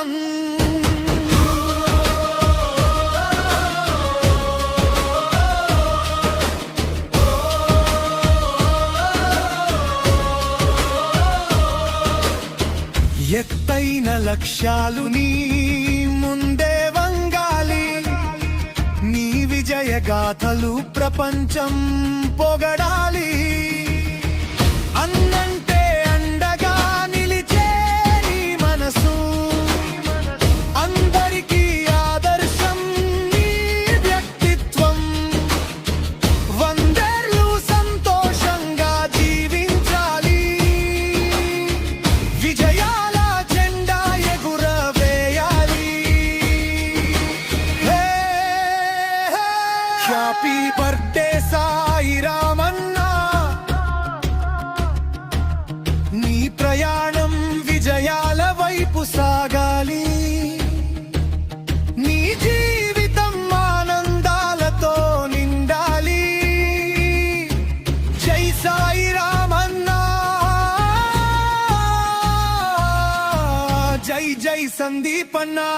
జీవితం. ఎత్తైన లక్ష్యాలు నీ ముందే వంగాలి, నీ విజయ గాథలు ప్రపంచం పొగడాలి. అన్నంటే అండగా నిలిచే నీ మనసు, అందరికీ ఆదర్శం నీ వ్యక్తిత్వం. వందేళ్ళు సంతోషంగా జీవించాలి, విజయాల జెండా ఎగురవేయాలి. హ్యాపీ బర్త్డే సాయి రామన్నా, నీ ప్రయాణం విజయాల వైపు సాగాలి. నీ జీవితం ఆనందాలతో నిండాలి. జై సాయి రామన్నా, జై జై సందీపన్నా.